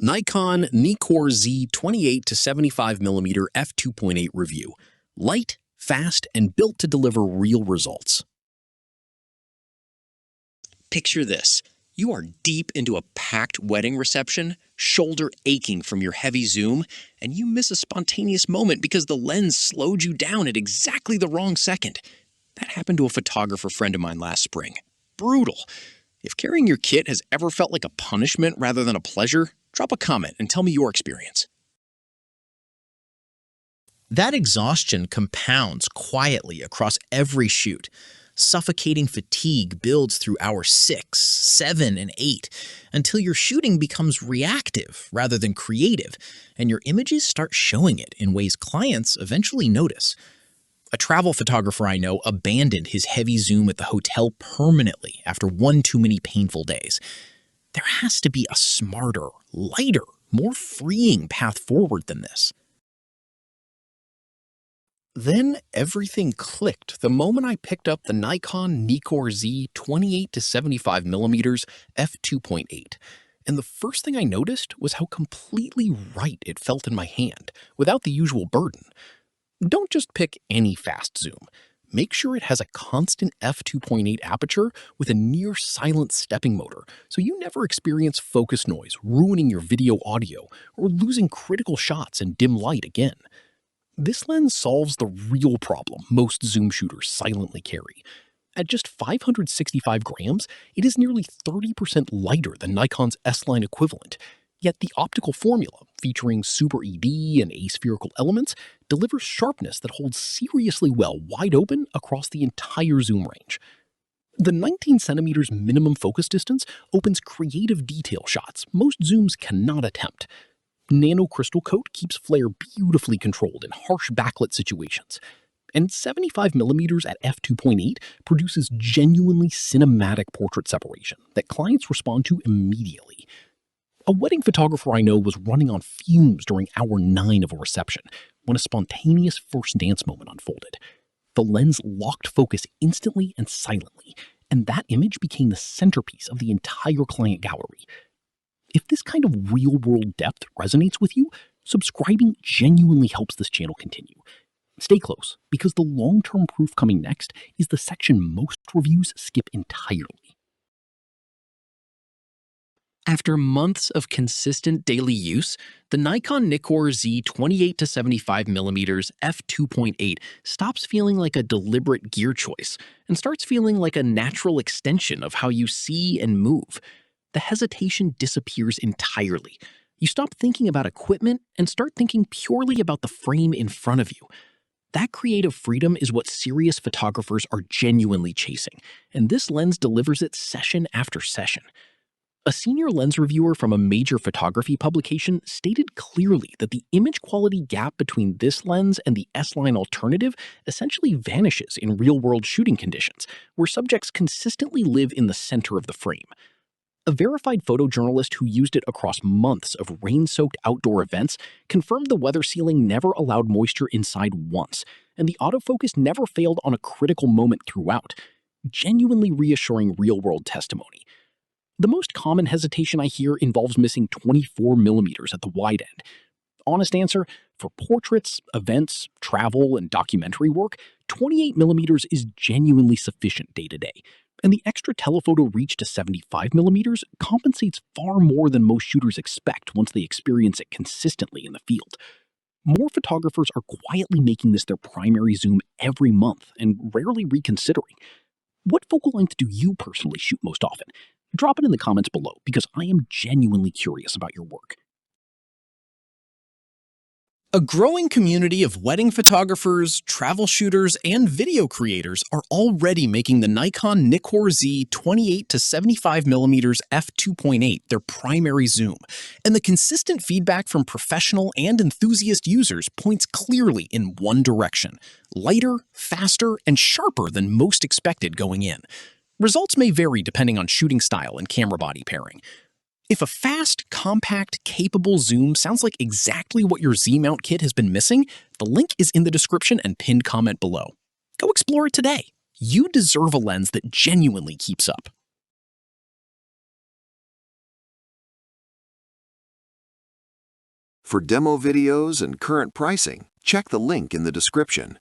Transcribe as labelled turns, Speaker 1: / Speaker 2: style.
Speaker 1: Nikon NIKKOR Z 28 to 75mm f2.8 review. Light, fast, and built to deliver real results.
Speaker 2: Picture this. You are deep into a packed wedding reception, shoulder aching from your heavy zoom, and you miss a spontaneous moment because the lens slowed you down at exactly the wrong second. That happened to a photographer friend of mine last spring. Brutal. If carrying your kit has ever felt like a punishment rather than a pleasure, drop a comment and tell me your experience.
Speaker 3: That exhaustion compounds quietly across every shoot. Suffocating fatigue builds through hour 6, 7, and 8 until your shooting becomes reactive rather than creative, and your images start showing it in ways clients eventually notice. A travel photographer I know abandoned his heavy zoom at the hotel permanently after one too many painful days. There has to be a smarter, lighter, more freeing path forward than this.
Speaker 1: Then everything clicked the moment I picked up the Nikon NIKKOR Z 28 to 75mm f2.8. And the first thing I noticed was how completely right it felt in my hand, without the usual burden. Don't just pick any fast zoom. Make sure it has a constant f2.8 aperture with a near-silent stepping motor, so you never experience focus noise ruining your video audio or losing critical shots in dim light again. This lens solves the real problem most zoom shooters silently carry. At just 565 grams, it is nearly 30% lighter than Nikon's S-line equivalent, yet the optical formula, featuring super ED and aspherical elements, delivers sharpness that holds seriously well wide open across the entire zoom range. The 19cm minimum focus distance opens creative detail shots most zooms cannot attempt. Nano crystal coat keeps flare beautifully controlled in harsh backlit situations. And 75mm at f2.8 produces genuinely cinematic portrait separation that clients respond to immediately. A wedding photographer I know was running on fumes during hour 9 of a reception when a spontaneous first dance moment unfolded. The lens locked focus instantly and silently, and that image became the centerpiece of the entire client gallery. If this kind of real-world depth resonates with you, subscribing genuinely helps this channel continue. Stay close, because the long-term proof coming next is the section most reviews skip entirely.
Speaker 2: After months of consistent daily use, the Nikon NIKKOR Z 28 to 75mm f2.8 stops feeling like a deliberate gear choice and starts feeling like a natural extension of how you see and move. The hesitation disappears entirely. You stop thinking about equipment and start thinking purely about the frame in front of you. That creative freedom is what serious photographers are genuinely chasing, and this lens delivers it session after session. A senior lens reviewer from a major photography publication stated clearly that the image quality gap between this lens and the S-line alternative essentially vanishes in real-world shooting conditions, where subjects consistently live in the center of the frame. A verified photojournalist who used it across months of rain-soaked outdoor events confirmed the weather sealing never allowed moisture inside once, and the autofocus never failed on a critical moment throughout, genuinely reassuring real-world testimony. The most common hesitation I hear involves missing 24mm at the wide end. Honest answer, for portraits, events, travel, and documentary work, 28mm is genuinely sufficient day to day. And the extra telephoto reach to 75mm compensates far more than most shooters expect once they experience it consistently in the field. More photographers are quietly making this their primary zoom every month and rarely reconsidering. What focal length do you personally shoot most often? Drop it in the comments below because I am genuinely curious about your work.
Speaker 3: A growing community of wedding photographers, travel shooters, and video creators are already making the Nikon NIKKOR Z 28 to 75mm f2.8 their primary zoom, and the consistent feedback from professional and enthusiast users points clearly in one direction: lighter, faster, and sharper than most expected going in. Results may vary depending on shooting style and camera body pairing. If a fast, compact, capable zoom sounds like exactly what your Z-mount kit has been missing, the link is in the description and pinned comment below. Go explore it today. You deserve a lens that genuinely keeps up.
Speaker 4: For demo videos and current pricing, check the link in the description.